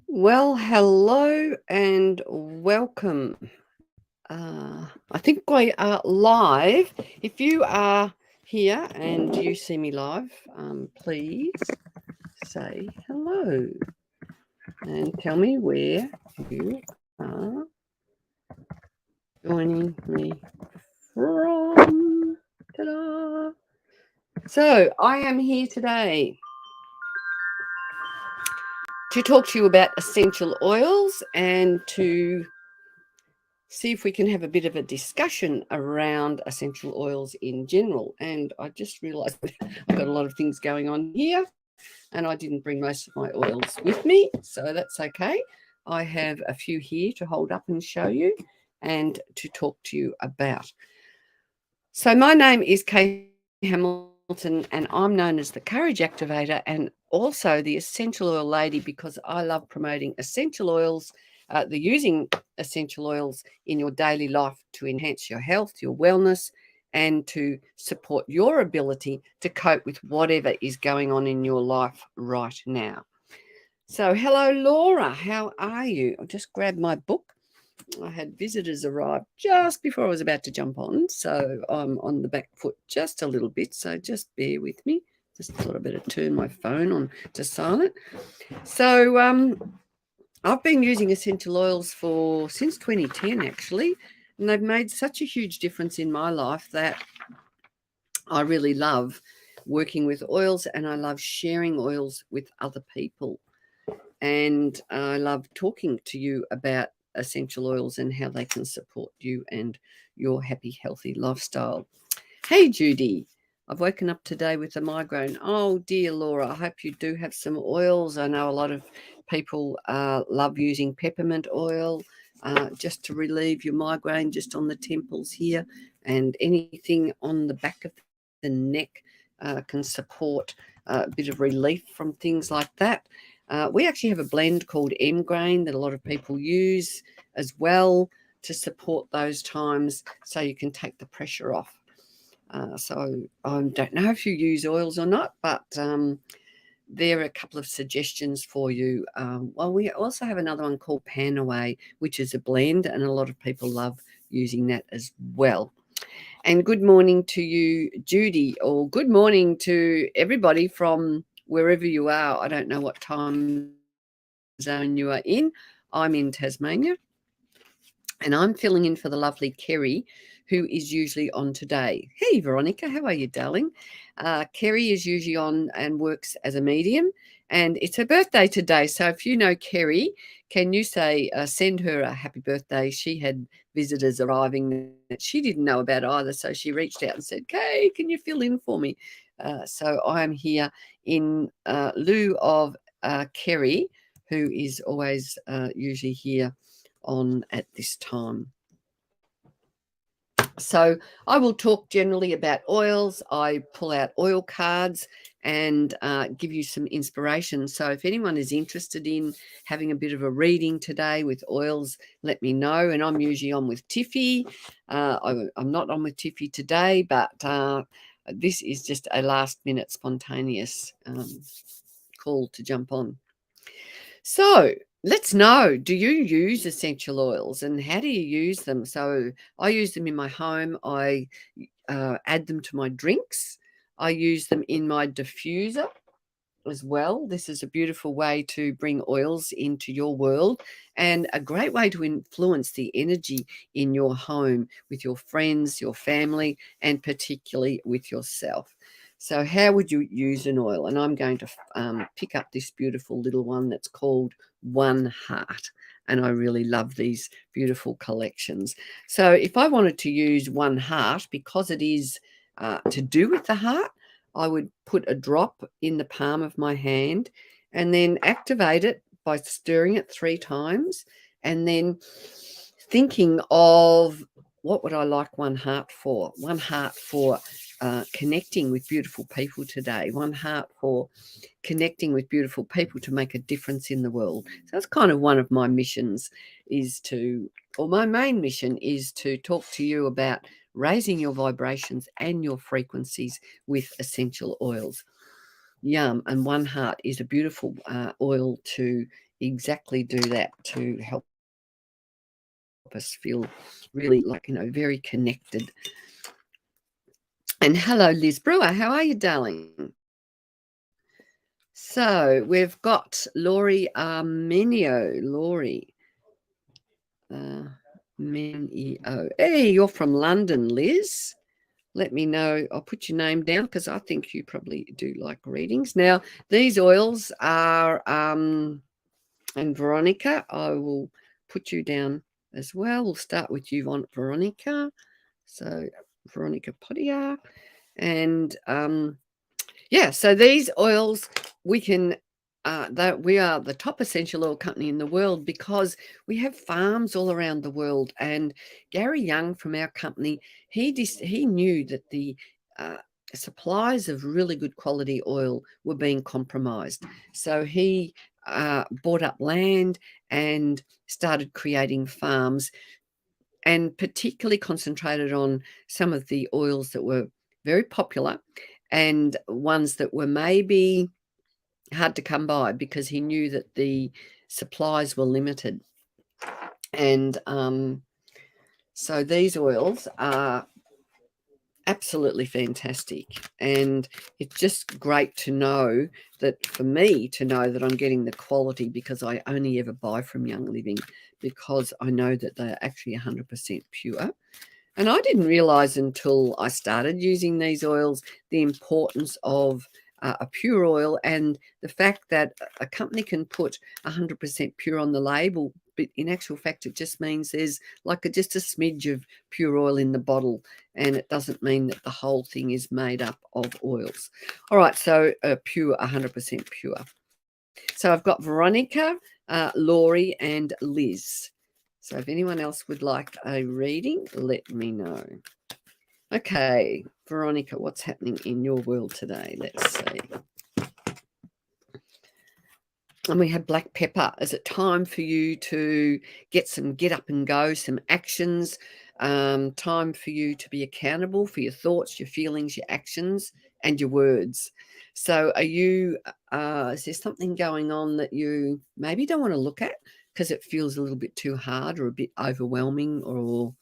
Well, hello and welcome. I think we are live. If you are here and you see me live, please say hello and tell me where you are joining me from. Ta-da! So, I am here today to talk to you about essential oils and to see if we can have a bit of a discussion around essential oils in general. And I just realised I've got a lot of things going on here and I didn't bring most of my oils with me, so that's okay. I have a few here to hold up and show you and to talk to you about. So my name is Kay Hamilton and I'm known as the Courage Activator and also the Essential Oil Lady because I love promoting essential oils, the using essential oils in your daily life to enhance your health, your wellness, and to support your ability to cope with whatever is going on in your life right now. So, hello, Laura. How are you? I'll just grab my book. I had visitors arrive just before I was about to jump on, so I'm on the back foot just a little bit. So just bear with me. Just thought I'd better turn my phone on to silent. So I've been using essential oils for since 2010 actually, and they've made such a huge difference in my life that I really love working with oils and I love sharing oils with other people. And I love talking to you about essential oils and how they can support you and your happy, healthy lifestyle. Hey, Judy, I've woken up today with a migraine. Oh, dear Laura, I hope you do have some oils. I know a lot of people love using peppermint oil just to relieve your migraine, just on the temples here, and anything on the back of the neck can support a bit of relief from things like that. We actually have a blend called M-Grain that a lot of people use as well to support those times so you can take the pressure off. So I don't know if you use oils or not, but there are a couple of suggestions for you. Well, we also have another one called Pan Away, which is a blend, and a lot of people love using that as well. And good morning to you, Judy, or good morning to everybody from wherever you are. I don't know what time zone you are in. I'm in Tasmania, and I'm filling in for the lovely Kerry, who is usually on today. Hey, Veronica, how are you, darling? Kerry is usually on and works as a medium, and it's her birthday today. So if you know Kerry, can you say, send her a happy birthday? She had visitors arriving that she didn't know about either. So she reached out and said, Kay, can you fill in for me? So I am here in lieu of Kerry, who is always usually here on at this time. So I will talk generally about oils. I pull out oil cards and give you some inspiration. So if anyone is interested in having a bit of a reading today with oils, let me know. And I'm usually on with Tiffy. I'm not on with Tiffy today, but this is just a last minute spontaneous call to jump on. So let's know, do you use essential oils and how do you use them? So I use them in my home. I add them to my drinks. I use them in my diffuser as well. This is a beautiful way to bring oils into your world and a great way to influence the energy in your home with your friends, your family, and particularly with yourself. So, how would you use an oil? And I'm going to pick up this beautiful little one that's called One Heart. And I really love these beautiful collections. So, if I wanted to use One Heart, because it is to do with the heart, I would put a drop in the palm of my hand and then activate it by stirring it 3 times and then thinking of what would I like One Heart for? One Heart for connecting with beautiful people today. One Heart for connecting with beautiful people to make a difference in the world. So that's kind of one of my missions is to, or my main mission is to talk to you about raising your vibrations and your frequencies with essential oils. Yum. And One Heart is a beautiful oil to exactly do that to help us feel really like, very connected. And hello, Liz Brewer. How are you, darling? So we've got Laurie Armenio. Laurie Armenio. Hey, you're from London, Liz. Let me know. I'll put your name down because I think you probably do like readings. Now, these oils are, and Veronica, I will put you down as well. We'll start with you, Veronica. So, Veronica Potier. And yeah, so these oils we can that we are the top essential oil company in the world because we have farms all around the world. And Gary Young from our company, he knew that the supplies of really good quality oil were being compromised. So he bought up land and started creating farms, and particularly concentrated on some of the oils that were very popular and ones that were maybe hard to come by because he knew that the supplies were limited. And so these oils are absolutely fantastic, and it's just great to know that, for me to know that I'm getting the quality, because I only ever buy from Young Living because I know that they're actually 100% pure. And I didn't realize until I started using these oils the importance of a pure oil, and the fact that a company can put 100% pure on the label, but in actual fact it just means there's like just a smidge of pure oil in the bottle, and it doesn't mean that the whole thing is made up of oils. All right, so pure, 100% pure. So I've got Veronica, Laurie, and Liz. So if anyone else would like a reading, let me know. Okay, Veronica, what's happening in your world today? Let's see. And we have black pepper. Is it time for you to get up and go, some actions? Time for you to be accountable for your thoughts, your feelings, your actions, and your words. So are you, is there something going on that you maybe don't want to look at because it feels a little bit too hard or a bit overwhelming or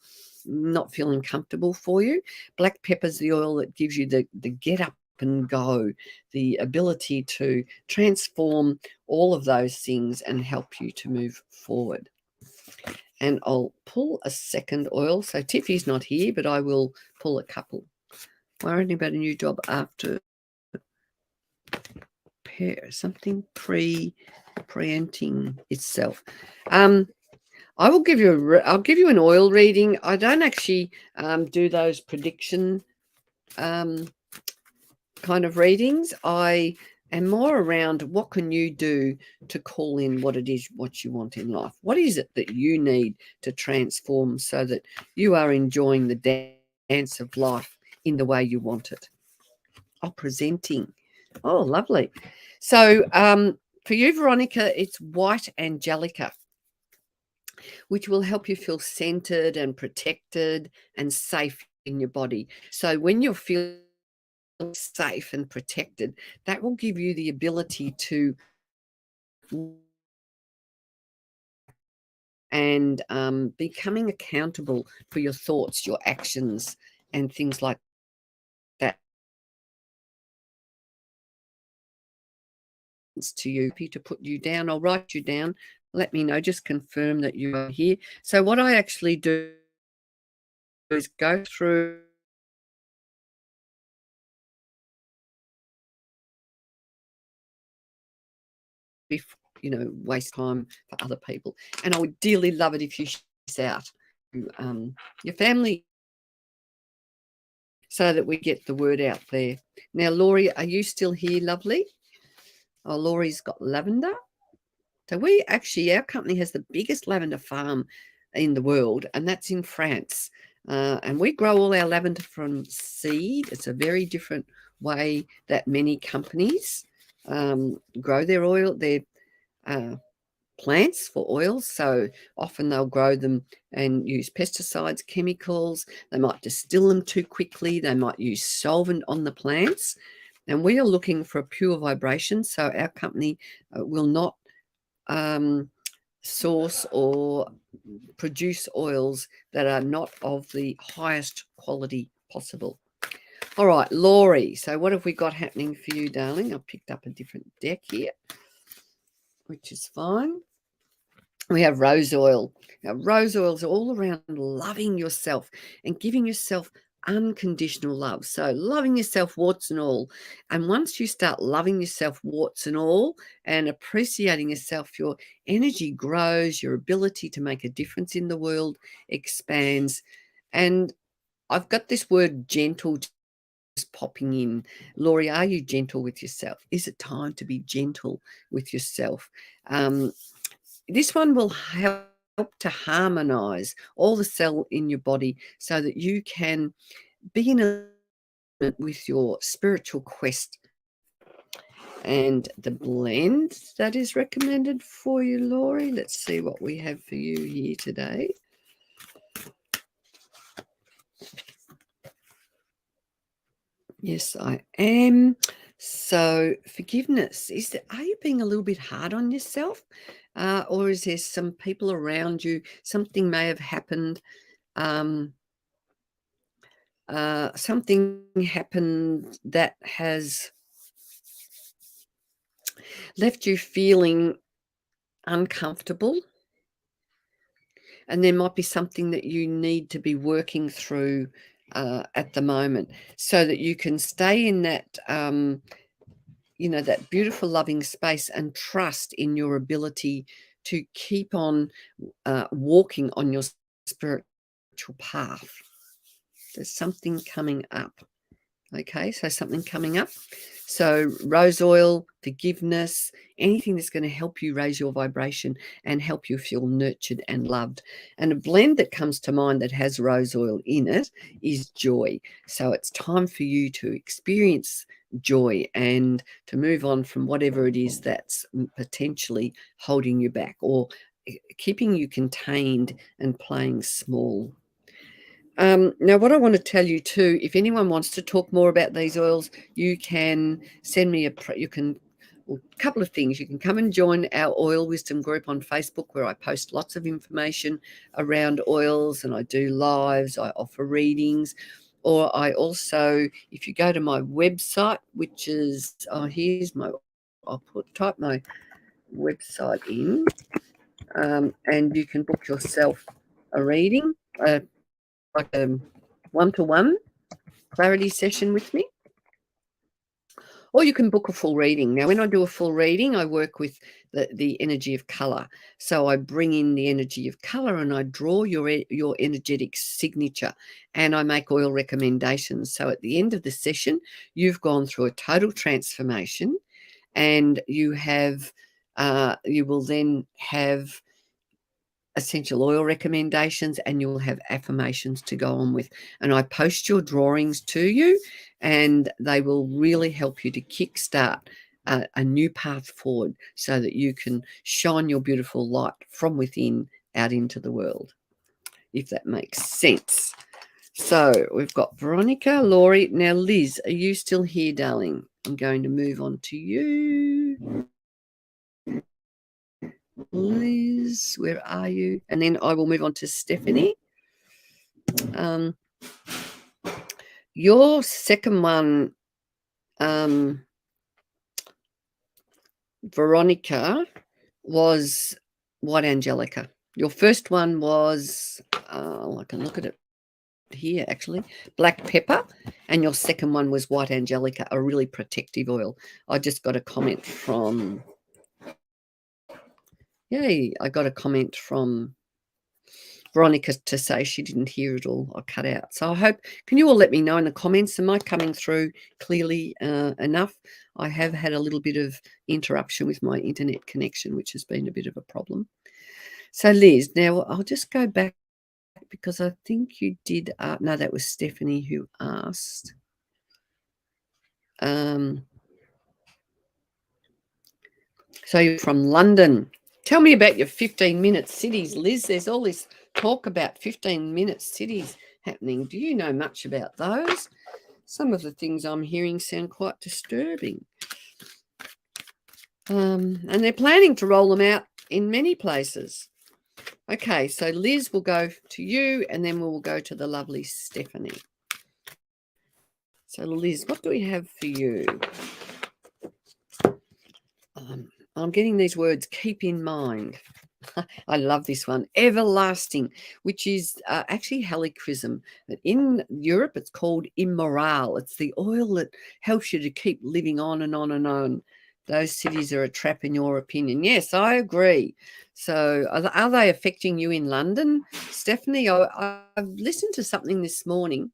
not feeling comfortable for you? Black pepper is the oil that gives you the get up and go, the ability to transform all of those things and help you to move forward. And I'll pull a second oil. So Tiffy's not here, but I will pull a couple. Worrying about a new job after something preempting itself. I will give you I'll give you an oil reading. I don't actually do those prediction kind of readings. I am more around what can you do to call in what it is, what you want in life. What is it that you need to transform so that you are enjoying the dance of life in the way you want it? Oh, presenting. Oh, lovely. So for you, Veronica, it's white angelica, which will help you feel centered and protected and safe in your body. So when you're feeling safe and protected, that will give you the ability to and becoming accountable for your thoughts, your actions, and things like that. To you to put you down, I'll write you down. Let me know, just confirm that you are here. So what I actually do is go through before, waste time for other people. And I would dearly love it if you share this out to your family so that we get the word out there. Now, Laurie, are you still here, lovely? Oh, Laurie's got lavender. So our company has the biggest lavender farm in the world, and that's in France. And we grow all our lavender from seed. It's a very different way that many companies grow their plants for oils. So often they'll grow them and use pesticides, chemicals. They might distill them too quickly. They might use solvent on the plants. And we are looking for a pure vibration. So our company will not source or produce oils that are not of the highest quality possible. All right, Laurie. So what have we got happening for you, darling? I've picked up a different deck here, which is fine. We have rose oil. Now, rose oils are all around loving yourself and giving yourself unconditional love. So loving yourself, warts and all. And once you start loving yourself, warts and all, and appreciating yourself, your energy grows, your ability to make a difference in the world expands. And I've got this word gentle just popping in. Laurie, are you gentle with yourself? Is it time to be gentle with yourself? This one will help to harmonize all the cell in your body so that you can be in alignment with your spiritual quest. And the blend that is recommended for you, Laurie, let's see what we have for you here today. Yes, I am. So forgiveness, are you being a little bit hard on yourself? Or is there some people around you, something may have happened, something happened that has left you feeling uncomfortable, and there might be something that you need to be working through at the moment so that you can stay in that that beautiful loving space and trust in your ability to keep on walking on your spiritual path. There's something coming up. Okay, so something coming up. So rose oil, forgiveness, anything that's going to help you raise your vibration and help you feel nurtured and loved. And a blend that comes to mind that has rose oil in it is joy. So it's time for you to experience joy and to move on from whatever it is that's potentially holding you back or keeping you contained and playing small. Now, what I want to tell you too, if anyone wants to talk more about these oils, you can send me a couple of things. You can come and join our Oil Wisdom group on Facebook, where I post lots of information around oils, and I do lives, I offer readings. Or I also, if you go to my website, which is, type my website in, and you can book yourself a reading, like a one-to-one clarity session with me, or you can book a full reading. Now, when I do a full reading, I work with the energy of color. So I bring in the energy of color and I draw your energetic signature, and I make oil recommendations. So at the end of the session, you've gone through a total transformation, and you will then have essential oil recommendations, and you'll have affirmations to go on with. And I post your drawings to you, and they will really help you to kickstart a new path forward so that you can shine your beautiful light from within out into the world, if that makes sense. So we've got Veronica, Laurie. Now, Liz, are you still here, darling? I'm going to move on to you. Liz, where are you? And then I will move on to Stephanie. Your second one, Veronica, was White Angelica. Your first one was, I can look at it here actually, Black Pepper, and your second one was White Angelica, a really protective oil. I just got a comment from, yay, I got a comment from Veronica to say she didn't hear it all. I cut out. So I hope, can you all let me know in the comments, am I coming through clearly enough? I have had a little bit of interruption with my internet connection, which has been a bit of a problem. So Liz, now I'll just go back because I think you did, no, that was Stephanie who asked. So you're from London. Tell me about your 15-minute cities, Liz. There's all this talk about 15-minute cities happening. Do you know much about those? Some of the things I'm hearing sound quite disturbing. And they're planning to roll them out in many places. Okay, so Liz will go to you, and then we will go to the lovely Stephanie. So Liz, what do we have for you? I'm getting these words, keep in mind. I love this one, everlasting, which is actually helichrysum. In Europe, it's called immoral. It's the oil that helps you to keep living on and on and on. Those cities are a trap, in your opinion. Yes, I agree. So are they affecting you in London, Stephanie? I've listened to something this morning.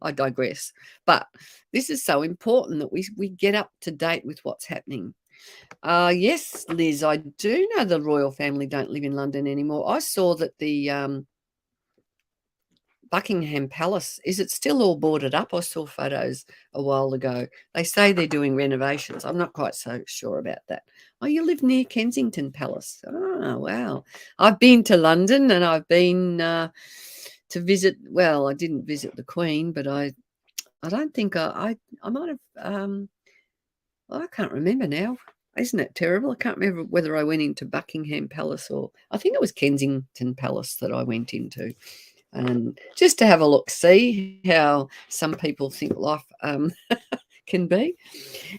I digress. But this is so important that we get up to date with what's happening. Yes, Liz, I do know the royal family don't live in London anymore. I saw that the Buckingham Palace, is it still all boarded up? I saw photos a while ago. They say they're doing renovations. I'm not quite so sure about that. Oh, you live near Kensington Palace. Oh, wow. I've been to London, and I've been to visit, well, I didn't visit the Queen, but I don't think I might have, I can't remember now. Isn't it terrible? I can't remember whether I went into Buckingham Palace, or I think it was Kensington Palace that I went into. And just to have a look, see how some people think life can be.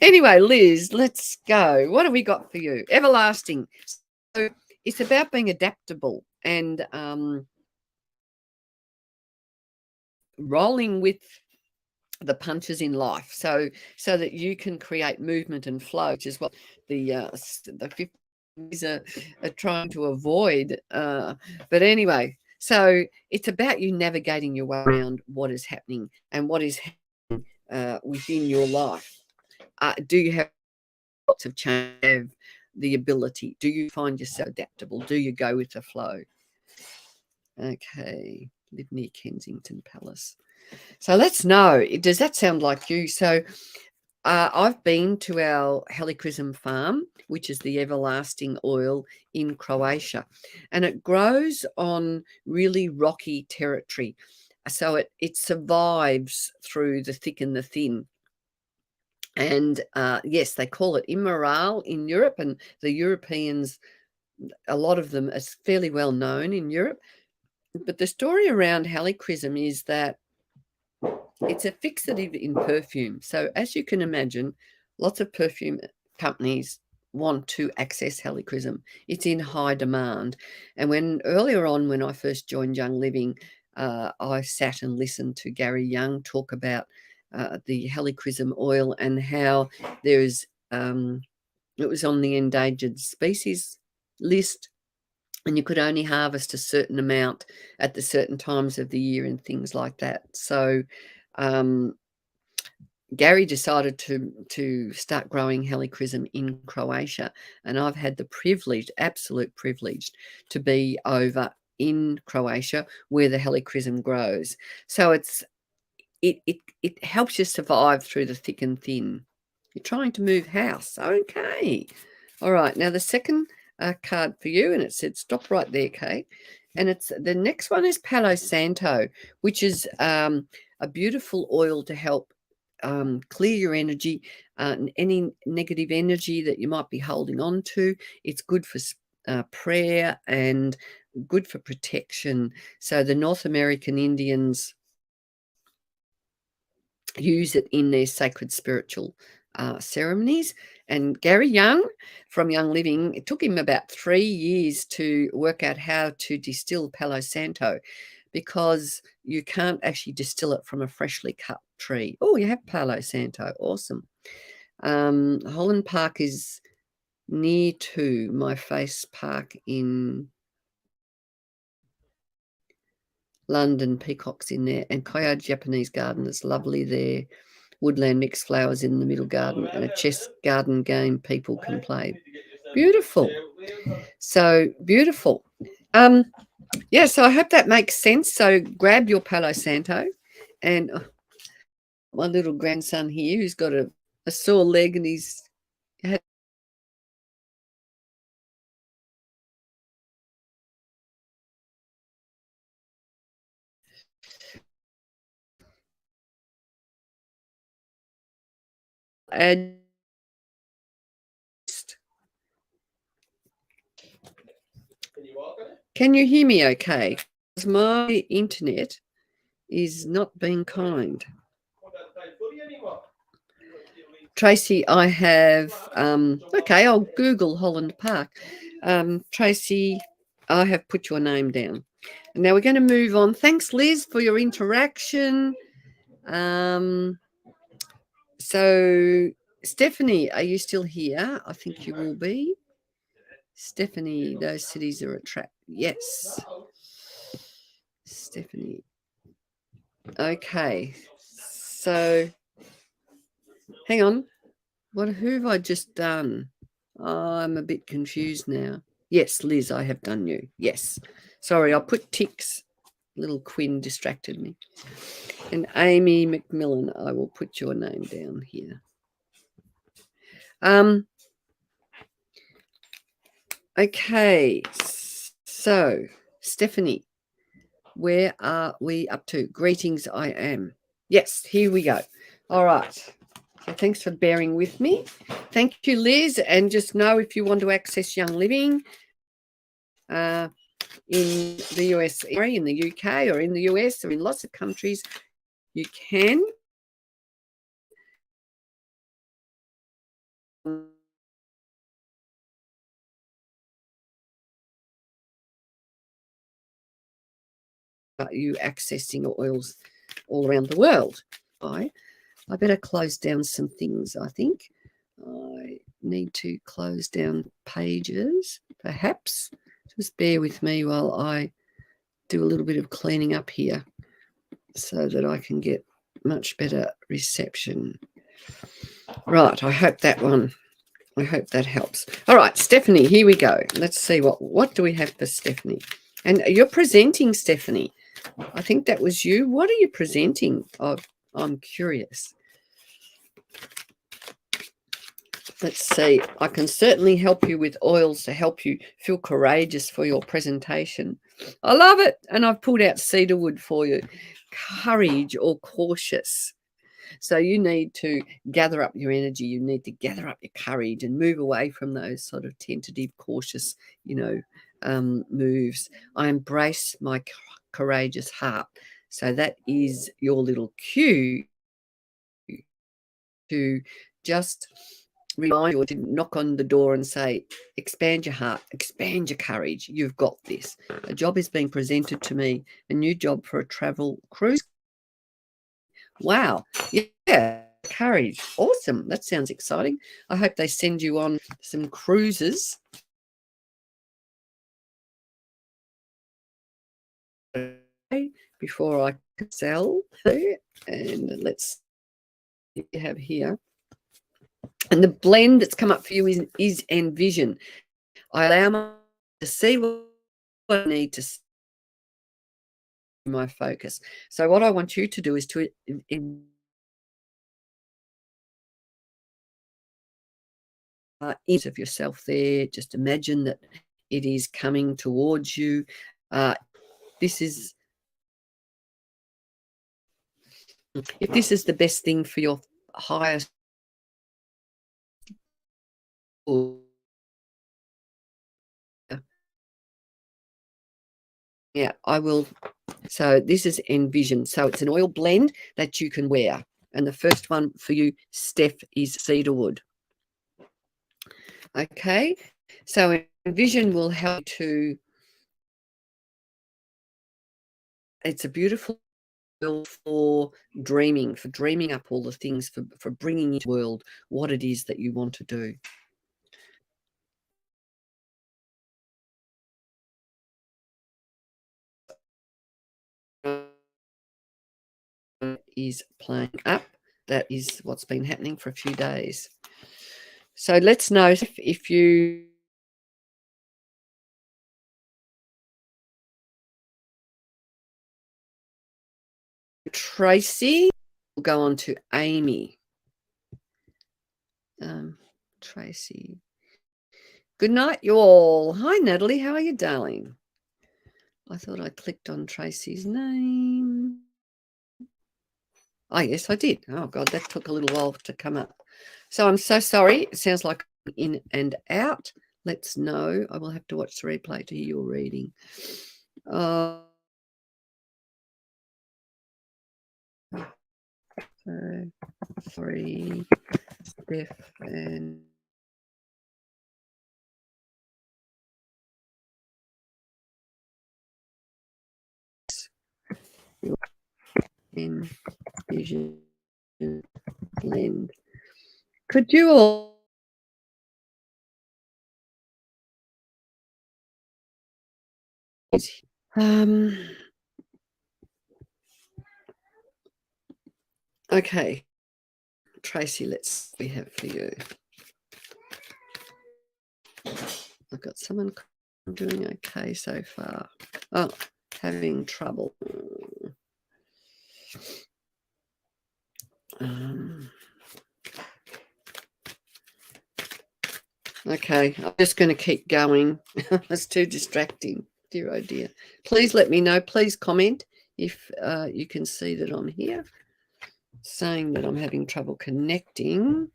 Anyway, Liz, let's go. What have we got for you? Everlasting. So it's about being adaptable and rolling with the punches in life, so that you can create movement and flow, which is what the 50s are trying to avoid. But anyway, so it's about you navigating your way around what is happening and what is happening within your life. Do you have lots of change? Have the ability? Do you find yourself adaptable? Do you go with the flow? Okay, live near Kensington Palace. So let's know, does that sound like you? So I've been to our helichrysum farm, which is the everlasting oil in Croatia, and it grows on really rocky territory. So it survives through the thick and the thin. And yes, they call it immoral in Europe, and the Europeans, a lot of them, is fairly well known in Europe. But the story around helichrysum is that it's a fixative in perfume. So as you can imagine, lots of perfume companies want to access helichrysum. It's in high demand. And when earlier on, when I first joined Young Living, I sat and listened to Gary Young talk about the helichrysum oil and how there's it was on the endangered species list, and you could only harvest a certain amount at the certain times of the year and things like that. So Gary decided to start growing helichrysum in Croatia, and I've had the privilege, absolute privilege, to be over in Croatia where the helichrysum grows. So it helps you survive through the thick and thin. You're trying to move house, okay? All right, now the second card for you, and it said stop right there, Kate. And it's the next one is Palo Santo, which is a beautiful oil to help clear your energy, any negative energy that you might be holding on to. It's good for prayer and good for protection. So the North American Indians use it in their sacred spiritual ceremonies. And Gary Young from Young Living, it took him about 3 years to work out how to distill Palo Santo, because you can't actually distill it from a freshly cut tree. Oh, you have Palo Santo. Awesome. Holland Park is near to my face park in London. Peacocks in there, and Coyote Japanese Garden is lovely there. Woodland mixed flowers in the middle garden, and a chess garden game people can play. Beautiful. So beautiful. Yeah, so I hope that makes sense. So grab your Palo Santo, and my little grandson here who's got a sore leg, and he's had and Can you hear me okay? Because my internet is not being kind. Tracy, I have, okay, I'll Google Holland Park. Tracy, I have put your name down. And now we're going to move on. Thanks, Liz, for your interaction. So, Stephanie, are you still here? I think you will be. Stephanie, those cities are attractive. Yes. Stephanie. Okay. So, hang on. Who have I just done? I'm a bit confused now. Yes, Liz, I have done you. Yes. Sorry, I'll put ticks. Little Quinn distracted me. And Amy McMillan, I will put your name down here. Okay. So, Stephanie, where are we up to? Greetings, I am. Yes, here we go. All right. So thanks for bearing with me. Thank you, Liz. And just know if you want to access Young Living in the US, in the UK or in the US or in lots of countries, you can. You accessing oils all around the world. I better close down some things, I think. I need to close down pages, perhaps. Just bear with me while I do a little bit of cleaning up here so that I can get much better reception. Right, I hope that helps. All right, Stephanie, here we go. Let's see what do we have for Stephanie. And you're presenting, Stephanie. I think that was you. What are you presenting? I'm curious. Let's see. I can certainly help you with oils to help you feel courageous for your presentation. I love it. And I've pulled out cedarwood for you. Courage or cautious. So you need to gather up your energy. You need to gather up your courage and move away from those sort of tentative, cautious, moves. I embrace my courageous heart. So that is your little cue to just remind you, or to knock on the door and say, expand your heart, expand your courage. You've got this. A job is being presented to me, a new job for a travel cruise. Wow. Yeah. Courage. Awesome. That sounds exciting. I hope they send you on some cruises. Before I can sell. And let's have here. And the blend that's come up for you is envision. I allow myself to see what I need to see my focus. So what I want you to do is to of yourself there. Just imagine that it is coming towards you. If this is the best thing for your highest, yeah, I will. So this is Envision. So it's an oil blend that you can wear. And the first one for you, Steph, is cedarwood. Okay. So Envision will help to, it's a beautiful oil for dreaming up all the things, for bringing into the world what it is that you want to do. Is playing up. That is what's been happening for a few days. So let's note if you Tracy, we'll go on to Amy. Tracy. Good night, you all. Hi, Natalie. How are you, darling? I thought I clicked on Tracy's name. Oh, yes, I did. Oh, God, that took a little while to come up. So I'm so sorry. It sounds like I'm in and out. lets know. I will have to watch the replay to hear your reading. So, sorry, Steph and in vision blend. Could you all okay, Tracy, let's we have for you. I've got someone doing okay so far. Oh, having trouble. Okay, I'm just going to keep going. It's too distracting. Dear, oh dear. Please let me know. Please comment if you can see that I'm here, saying that I'm having trouble connecting.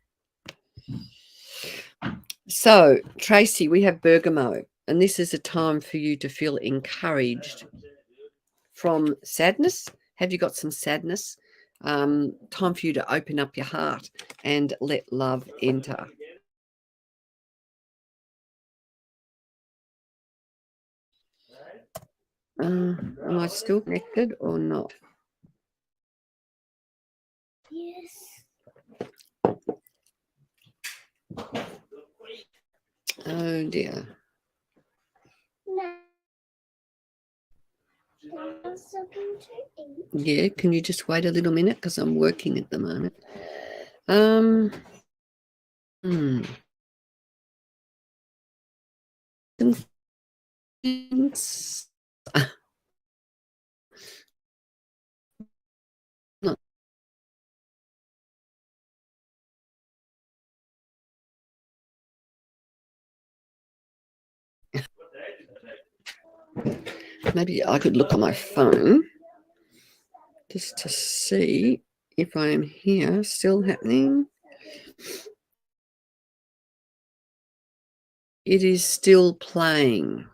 So, Tracy, we have bergamot, and this is a time for you to feel encouraged from sadness. Have you got some sadness? Time for you to open up your heart and let love enter. Am I still connected or not? Yes. Oh dear. Yeah, can you just wait a little minute because I'm working at the moment. Maybe I could look on my phone just to see if I am here still happening. It is still playing.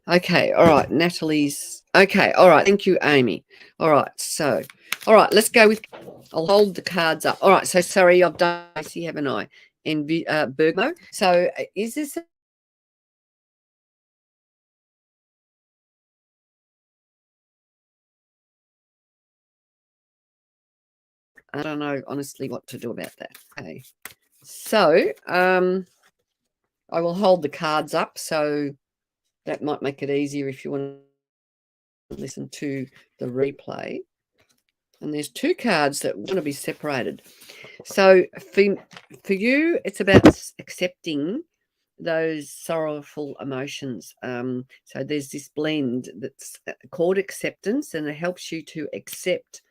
Okay, all right, Natalie's. Okay, all right, thank you, Amy. All right, so, all right, let's go with, I'll hold the cards up. All right, so sorry, I've done, I see, haven't I? In Bergamo. So is this I don't know honestly what to do about that. Okay. So I will hold the cards up, so that might make it easier if you want to listen to the replay. And there's two cards that want to be separated. So for you, it's about accepting those sorrowful emotions. So there's this blend that's called acceptance, and it helps you to accept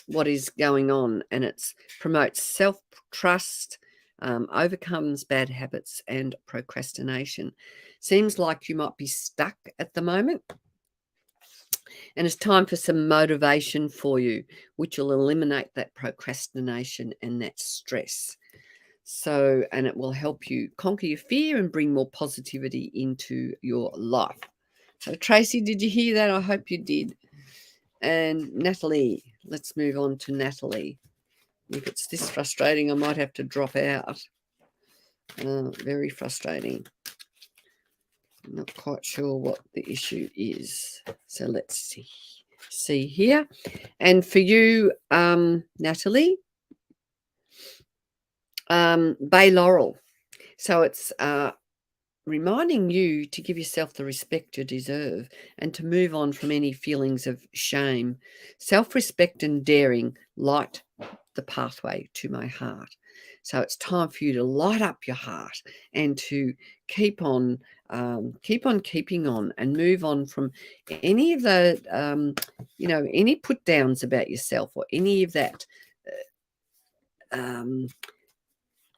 what is going on, and it promotes self-trust, overcomes bad habits and procrastination. Seems like you might be stuck at the moment, and it's time for some motivation for you, which will eliminate that procrastination and that stress. So, and it will help you conquer your fear and bring more positivity into your life. So, Tracy, did you hear that? I hope you did. And Natalie, let's move on to Natalie. If it's this frustrating, I might have to drop out. Very frustrating. I'm not quite sure what the issue is. So let's see here. And for you, Natalie, Bay Laurel. So it's reminding you to give yourself the respect you deserve and to move on from any feelings of shame. Self-respect and daring light the pathway to my heart. So it's time for you to light up your heart and to keep on keeping on and move on from any of the any put downs about yourself or any of that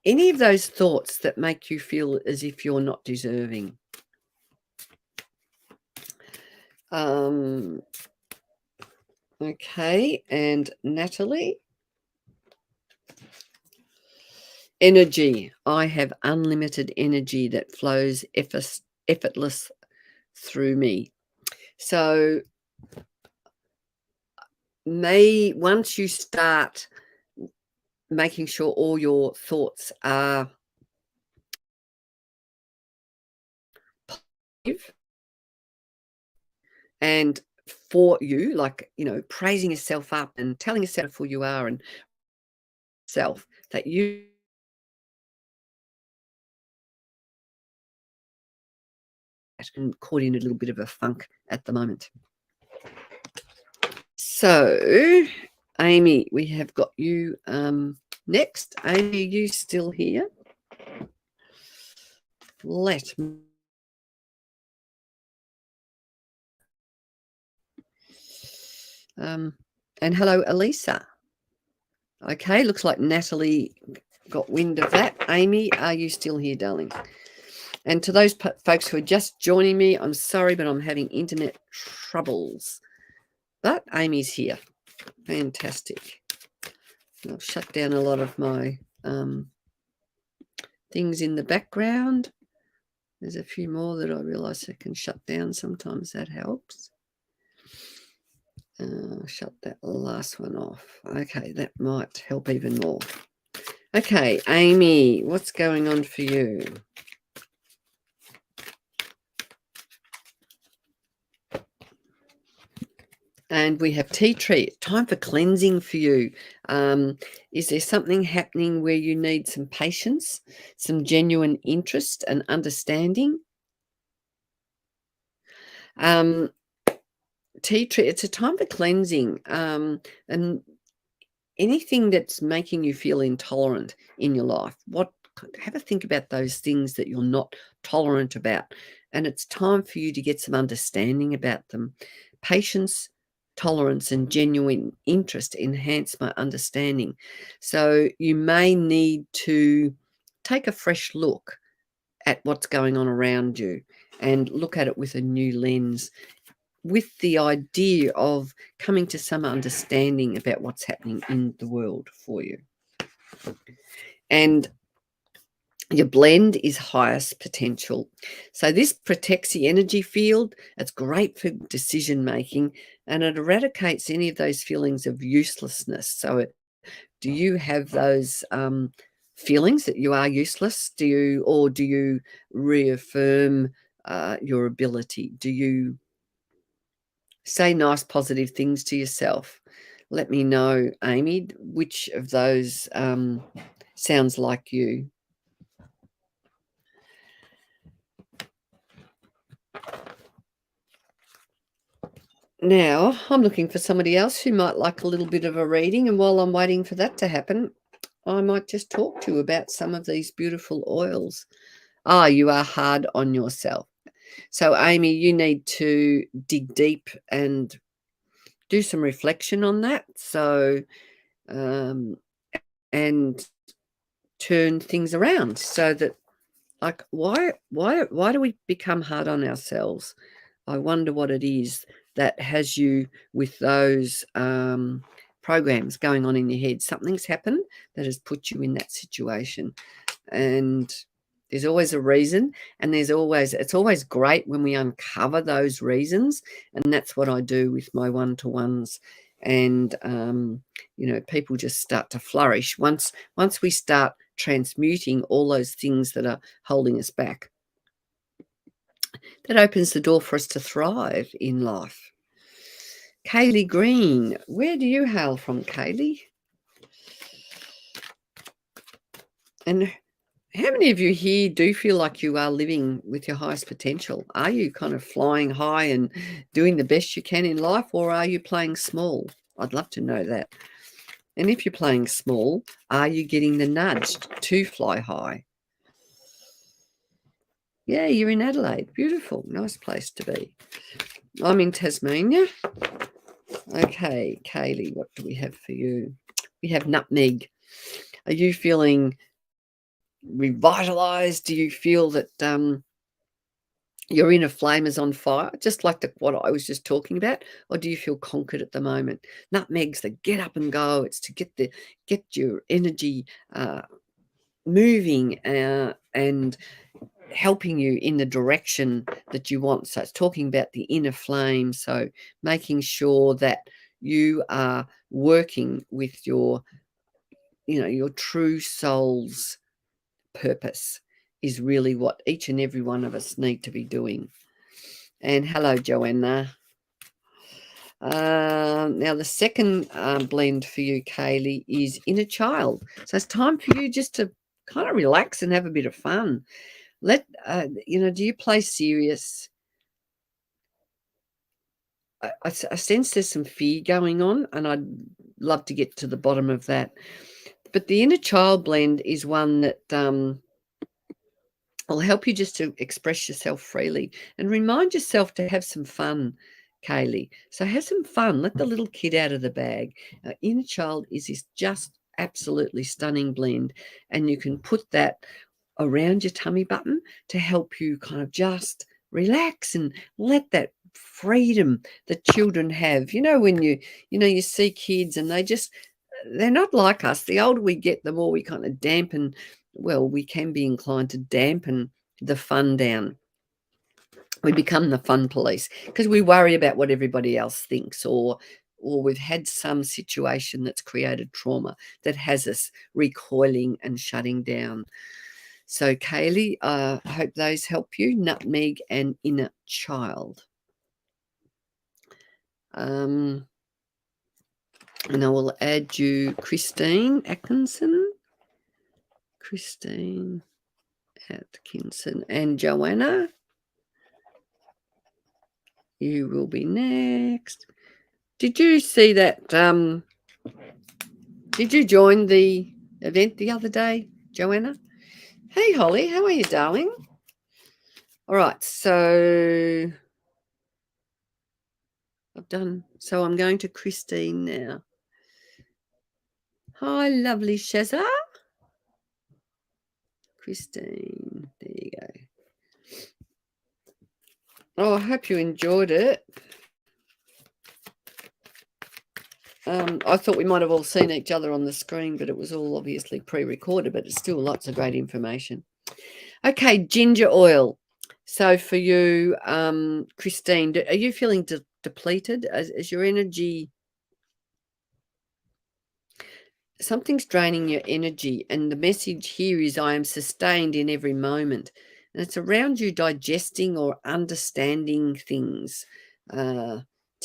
any of those thoughts that make you feel as if you're not deserving. Okay, and Natalie, energy. I have unlimited energy that flows effortless through me. So once you start making sure all your thoughts are positive and for you, like, praising yourself up and telling yourself who you are and self that you and caught in a little bit of a funk at the moment. So, Amy, we have got you next. Amy, are you still here? Let me. And hello, Elisa. Okay, looks like Natalie got wind of that. Amy, are you still here, darling? And to those folks who are just joining me, I'm sorry, but I'm having internet troubles. But Amy's here. Fantastic. I'll shut down a lot of my things in the background. There's a few more that I realise I can shut down. Sometimes that helps. Shut that last one off. Okay, that might help even more. Okay, Amy, what's going on for you? And we have tea tree. Time for cleansing for you. Is there something happening where you need some patience, some genuine interest and understanding? Tea tree, it's a time for cleansing. And anything that's making you feel intolerant in your life, have a think about those things that you're not tolerant about. And it's time for you to get some understanding about them. Patience, tolerance, and genuine interest enhance my understanding. So you may need to take a fresh look at what's going on around you and look at it with a new lens, with the idea of coming to some understanding about what's happening in the world for you. And your blend is highest potential. So this protects the energy field. It's great for decision making, and it eradicates any of those feelings of uselessness. So do you have those feelings that you are useless? Do you reaffirm your ability? Do you say nice, positive things to yourself? Let me know, Amy, which of those sounds like you. Now, I'm looking for somebody else who might like a little bit of a reading, and while I'm waiting for that to happen, I might just talk to you about some of these beautiful oils. You are hard on yourself. So, Amy, you need to dig deep and do some reflection on that. So, and turn things around so that, like, why do we become hard on ourselves? I wonder what it is that has you with those programs going on in your head. Something's happened that has put you in that situation, and there's always a reason, and it's always great when we uncover those reasons, and that's what I do with my one-to-ones. And people just start to flourish once we start transmuting all those things that are holding us back. That opens the door for us to thrive in life. Kaylee Green, where do you hail from, Kaylee? And how many of you here do feel like you are living with your highest potential? Are you kind of flying high and doing the best you can in life, or are you playing small? I'd love to know that. And if you're playing small, are you getting the nudge to fly high? Yeah, you're in Adelaide. Beautiful. Nice place to be. I'm in Tasmania. Okay, Kaylee, what do we have for you? We have nutmeg. Are you feeling revitalized? Do you feel that your inner flame is on fire, just like what I was just talking about? Or do you feel conquered at the moment? Nutmeg's the get up and go. It's to get your energy moving and helping you in the direction that you want. So it's talking about the inner flame. So making sure that you are working with your, your true soul's purpose is really what each and every one of us need to be doing. And hello, Joanna. Now the second blend for you, Kaylee, is inner child. So it's time for you just to kind of relax and have a bit of fun. Do you play serious? I sense there's some fear going on, and I'd love to get to the bottom of that. But the inner child blend is one that will help you just to express yourself freely and remind yourself to have some fun, Kaylee. So have some fun. Let the little kid out of the bag. Inner child is this just absolutely stunning blend, and you can put that around your tummy button to help you kind of just relax and let that freedom that children have. When you see kids and they're not like us. The older we get, the more we kind of dampen. Well, we can be inclined to dampen the fun down. We become the fun police because we worry about what everybody else thinks, or we've had some situation that's created trauma that has us recoiling and shutting down. So, Kaylee, I hope those help you, nutmeg and inner child. And I will add you Christine Atkinson. Christine Atkinson and Joanna. You will be next. Did you see that? Did you join the event the other day, Joanna? Hey, Holly, how are you, darling? All right, so I've done. So I'm going to Christine now. Hi, lovely Shazza. Christine, there you go. Oh, I hope you enjoyed it. I thought we might have all seen each other on the screen, but it was all obviously pre-recorded, but it's still lots of great information. Okay, ginger oil. So for you, Christine, are you feeling depleted? Is your energy... Something's draining your energy, and the message here is I am sustained in every moment. And it's around you digesting or understanding things to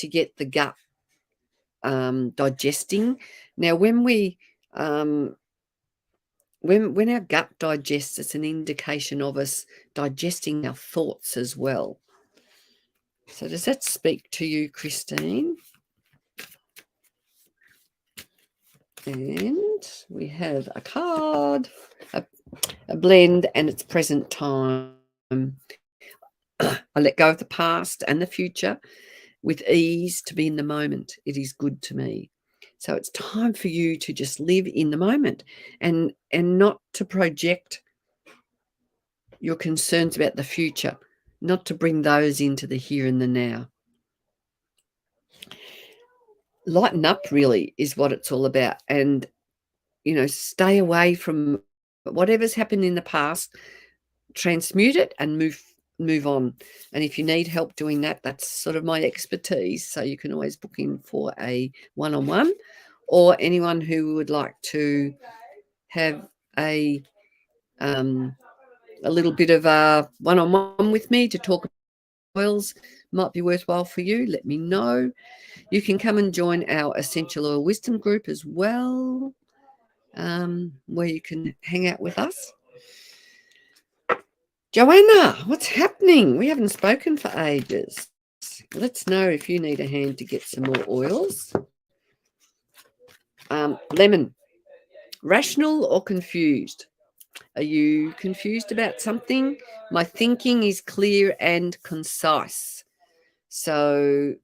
get the gut digesting. Now, when we when our gut digests, it's an indication of us digesting our thoughts as well. So does that speak to you, Christine? And we have a card, a blend, and it's present time. I let go of the past and the future with ease to be in the moment. It is good to me. So it's time for you to just live in the moment and not to project your concerns about the future, not to bring those into the here and the now. Lighten up really is what it's all about. And, stay away from whatever's happened in the past, transmute it and move on. And if you need help doing that, that's sort of my expertise. So you can always book in for a one-on-one, or anyone who would like to have a little bit of a one-on-one with me to talk about oils might be worthwhile for you. Let me know. You can come and join our Essential Oil Wisdom group as well, where you can hang out with us. Joanna, what's happening? We haven't spoken for ages. Let's know if you need a hand to get some more oils. Lemon, rational or confused? Are you confused about something? My thinking is clear and concise. So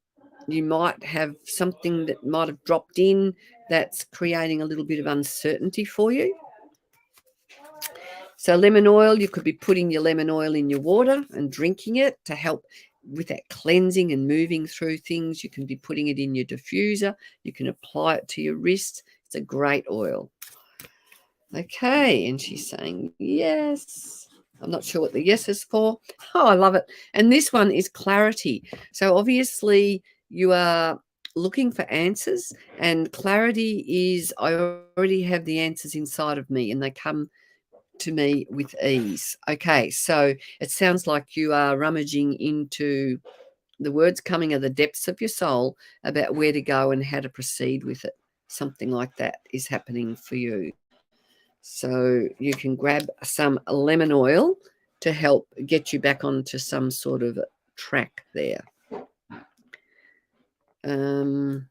you might have something that might have dropped in that's creating a little bit of uncertainty for you. So lemon oil, you could be putting your lemon oil in your water and drinking it to help with that cleansing and moving through things. You can be putting it in your diffuser. You can apply it to your wrist. It's a great oil. Okay, and she's saying yes. I'm not sure what the yes is for. Oh, I love it. And this one is clarity. So obviously you are looking for answers, and clarity is I already have the answers inside of me and they come to me with ease. Okay, so it sounds like you are rummaging into the words coming of the depths of your soul about where to go and how to proceed with it. Something like that is happening for you. So you can grab some lemon oil to help get you back onto some sort of track there. And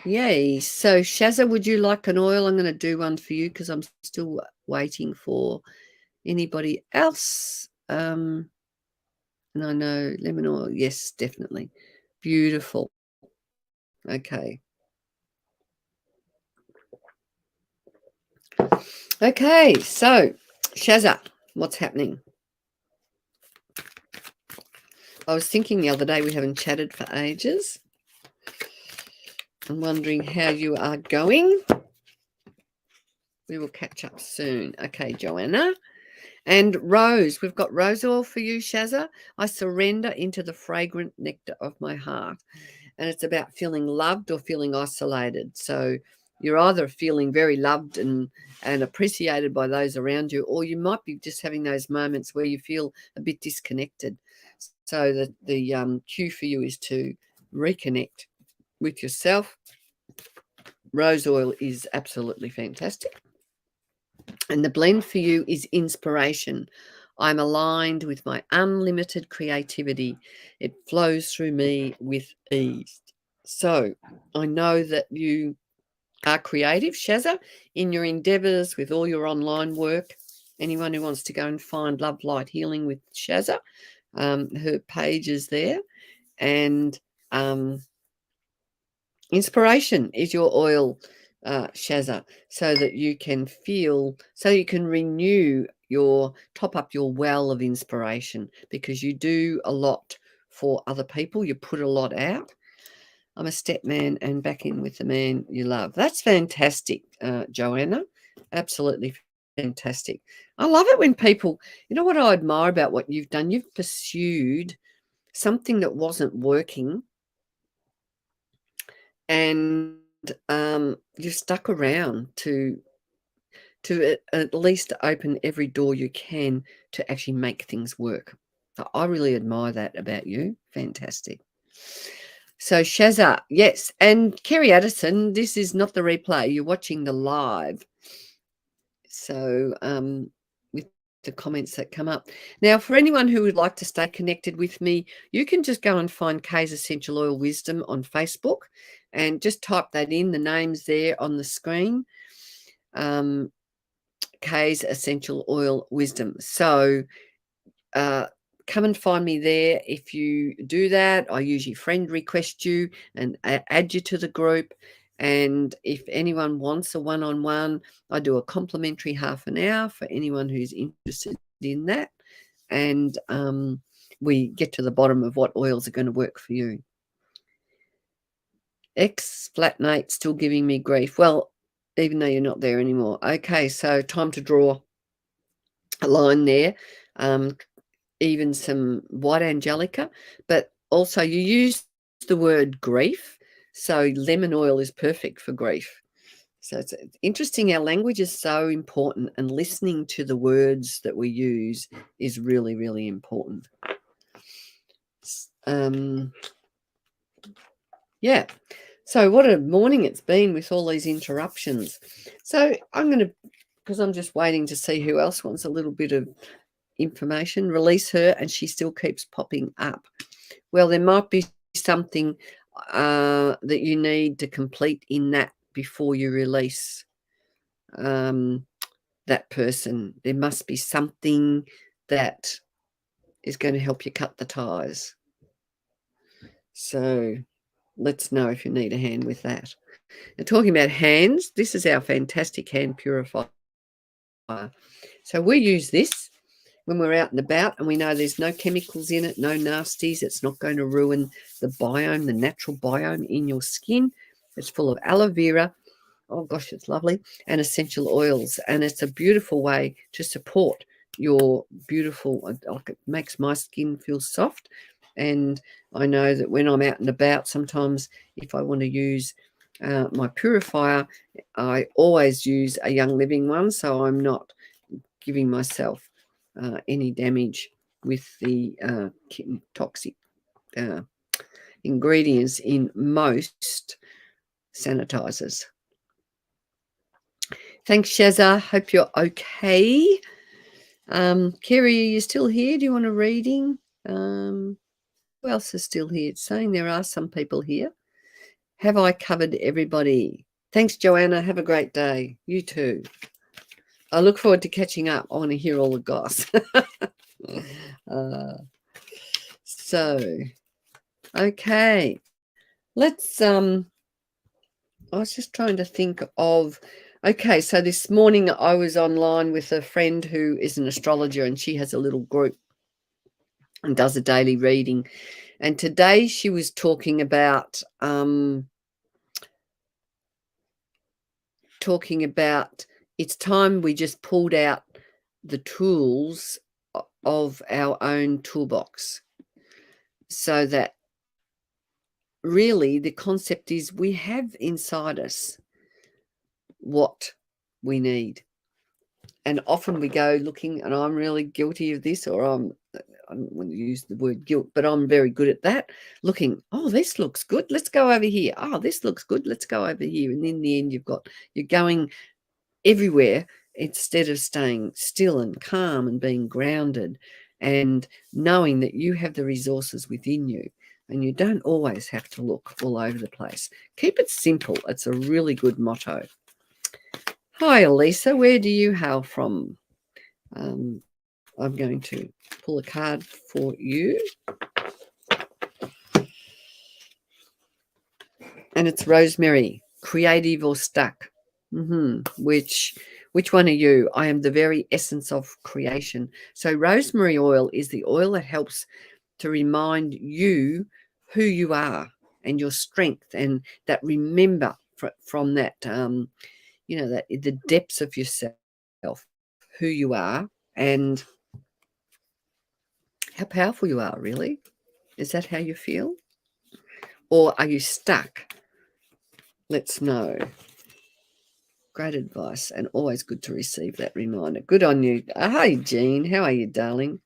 yay. So Shazza, would you like an oil? I'm going to do one for you because I'm still waiting for anybody else. And I know lemon oil. Yes, definitely. Beautiful. Okay. Okay, so Shazza, what's happening? I was thinking the other day we haven't chatted for ages. I'm wondering how you are going. We will catch up soon. Okay, Joanna. And Rose, we've got rose oil for you, Shazza. I surrender into the fragrant nectar of my heart. And it's about feeling loved or feeling isolated. So you're either feeling very loved and appreciated by those around you, or you might be just having those moments where you feel a bit disconnected. So the cue for you is to reconnect with yourself. Rose oil is absolutely fantastic. And the blend for you is inspiration. I'm aligned with my unlimited creativity. It flows through me with ease. So I know that you are creative, Shazza, in your endeavors with all your online work. Anyone who wants to go and find Love, Light, Healing with Shazza, her page is there. And inspiration is your oil, Shazza, so that you can feel, so you can renew your, top up your well of inspiration, because you do a lot for other people. You put a lot out. I'm a step man and back in with the man you love. That's fantastic, Joanna. Absolutely fantastic. I love it when people, you know what I admire about what you've done? You've pursued something that wasn't working, and you stuck around to at least open every door you can to actually make things work. I really admire that about you. Fantastic. So Shazza, yes, and Kerry Addison, this is not the replay. You're watching the live. So with the comments that come up. Now, for anyone who would like to stay connected with me, you can just go and find Kay's Essential Oil Wisdom on Facebook and just type that in. The name's there on the screen. Kay's Essential Oil Wisdom. So come and find me there. If you do that, I usually friend request you and add you to the group. And if anyone wants a one-on-one, I do a complimentary half an hour for anyone who's interested in that. And we get to the bottom of what oils are going to work for you. Ex-flatmate still giving me grief. Well, even though you're not there anymore. Okay, so time to draw a line there. Even some white angelica, but also you use the word grief. So lemon oil is perfect for grief. So it's interesting. Our language is so important, and listening to the words that we use is really, really important. Yeah. So what a morning it's been with all these interruptions. So I'm going to, because I'm just waiting to see who else wants a little bit of information, release her, and she still keeps popping up. Well, there might be something that you need to complete in that before you release that person. There must be something that is going to help you cut the ties. So let's know if you need a hand with that. Now, talking about hands, this is our fantastic hand purifier. So we use this when we're out and about, and we know there's no chemicals in it, no nasties. It's not going to ruin the biome, the natural biome in your skin. It's full of aloe vera. Oh gosh, it's lovely. And essential oils. And it's a beautiful way to support your beautiful, like it makes my skin feel soft. And I know that when I'm out and about, sometimes if I want to use my purifier, I always use a Young Living one, so I'm not giving myself any damage with the toxic ingredients in most sanitizers. Thanks, Shazza. Hope you're okay. Kerry, are you still here? Do you want a reading? Who else is still here? It's saying there are some people here. Have I covered everybody? Thanks, Joanna. Have a great day. You too. I look forward to catching up. I want to hear all the goss. Okay. Let's I was just trying to think of, okay, so this morning I was online with a friend who is an astrologer, and she has a little group and does a daily reading. And today she was talking about it's time we just pulled out the tools of our own toolbox, so that really the concept is we have inside us what we need. And often we go looking, and I'm really guilty of this, or I don't want to use the word guilt, but I'm very good at that, looking, oh, this looks good, let's go over here. Oh, this looks good, let's go over here. And in the end, you're going everywhere instead of staying still and calm and being grounded and knowing that you have the resources within you. And you don't always have to look all over the place. Keep it simple. It's a really good motto. Hi, Elisa. Where do you hail from? I'm going to pull a card for you. And it's Rosemary, creative or stuck. Which one are you? I am the very essence of creation. So rosemary oil is the oil that helps to remind you who you are and your strength, and that remember from that, that the depths of yourself, who you are, and how powerful you are, really. Is that how you feel? Or are you stuck? Let's know. Great advice, and always good to receive that reminder. Good on you. Hi, Jean. How are you, darling?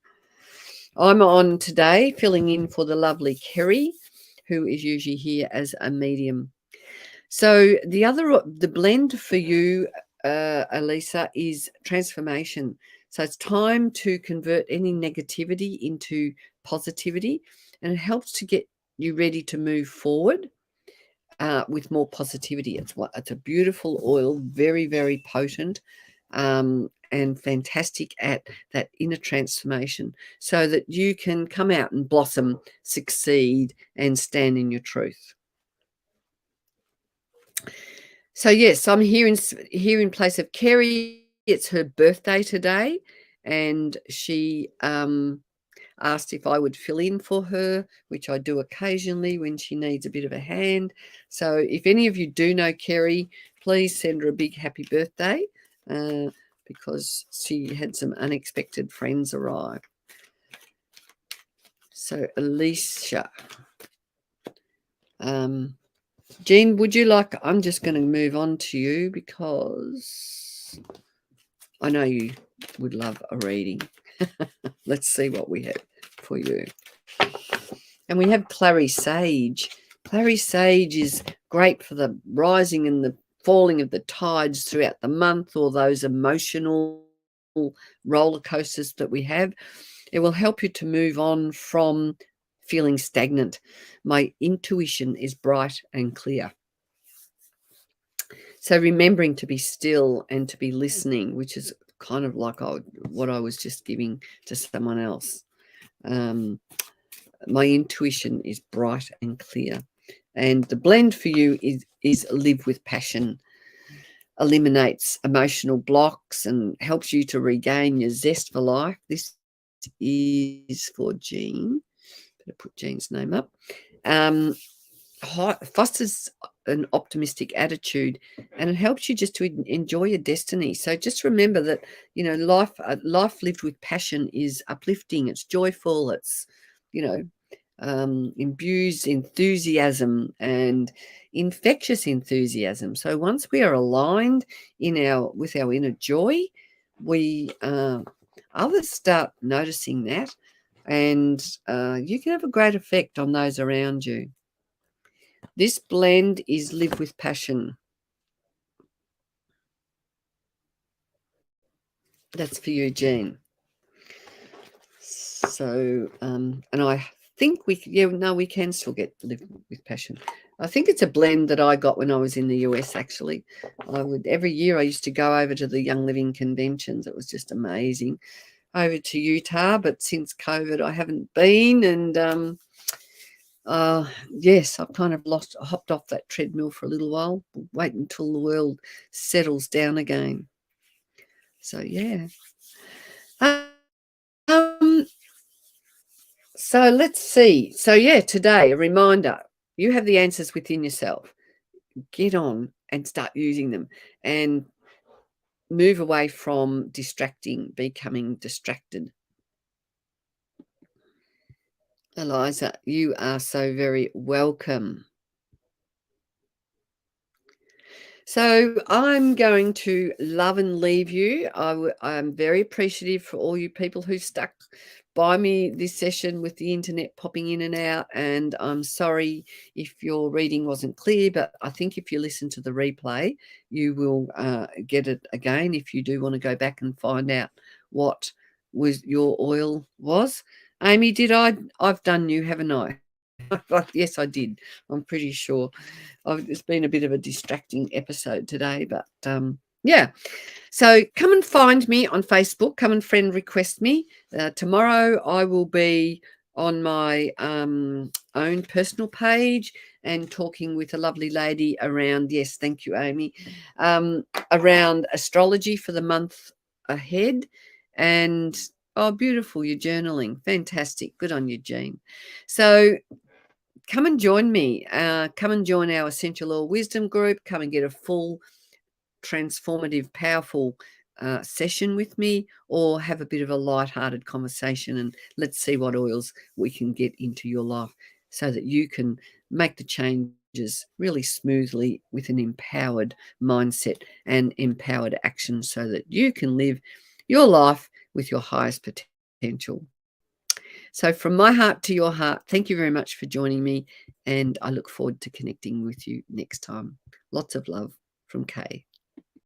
I'm on today filling in for the lovely Kerry, who is usually here as a medium. So the blend for you, Elisa, is transformation. So it's time to convert any negativity into positivity, and it helps to get you ready to move forward with more positivity. It's a beautiful oil, very, very potent, and fantastic at that inner transformation, so that you can come out and blossom, succeed, and stand in your truth. So yes, I'm here in place of Kerry. It's her birthday today, and she asked if I would fill in for her, which I do occasionally when she needs a bit of a hand. So if any of you do know Kerry, please send her a big happy birthday, because she had some unexpected friends arrive. So Alicia, Jean, would you like, I'm just going to move on to you because I know you would love a reading. Let's see what we have for you. And we have Clary Sage. Clary Sage is great for the rising and the falling of the tides throughout the month, or those emotional roller coasters that we have. It will help you to move on from feeling stagnant. My intuition is bright and clear. So remembering to be still and to be listening, which is kind of like what I was just giving to someone else. My intuition is bright and clear. And the blend for you is live with passion. Eliminates emotional blocks and helps you to regain your zest for life. This is for Jean. Better put Jean's name up. fosters an optimistic attitude, and it helps you just to enjoy your destiny. So just remember that, life lived with passion is uplifting, it's joyful, it's, you know, imbues enthusiasm and infectious enthusiasm. So once we are aligned with our inner joy, we others start noticing that, and you can have a great effect on those around you. This blend is live with passion. That's for you, Jean. So, and I think we can still get live with passion. I think it's a blend that I got when I was in the US. Actually, every year I used to go over to the Young Living conventions. It was just amazing. Over to Utah, but since COVID, I haven't been, and yes, I've kind of hopped off that treadmill for a little while. Wait until the world settles down again. So yeah. Um, so let's see. So yeah, today a reminder: you have the answers within yourself. Get on and start using them, and move away from becoming distracted. Eliza, you are so very welcome. So I'm going to love and leave you. I'm very appreciative for all you people who stuck by me this session with the internet popping in and out. And I'm sorry if your reading wasn't clear, but I think if you listen to the replay, you will get it again if you do want to go back and find out what was your oil was. Amy, I've done you, haven't I? Yes, I did. I'm pretty sure. It's been a bit of a distracting episode today, but yeah. So come and find me on Facebook. Come and friend request me. Tomorrow I will be on my own personal page and talking with a lovely lady around, yes, thank you, Amy, around astrology for the month ahead. And oh, beautiful, you're journaling. Fantastic. Good on you, Jean. So come and join me. Come and join our Essential Oil Wisdom group. Come and get a full, transformative, powerful session with me, or have a bit of a light-hearted conversation, and let's see what oils we can get into your life so that you can make the changes really smoothly with an empowered mindset and empowered action so that you can live your life with your highest potential. So from my heart to your heart, thank you very much for joining me, and I look forward to connecting with you next time. Lots of love from Kay.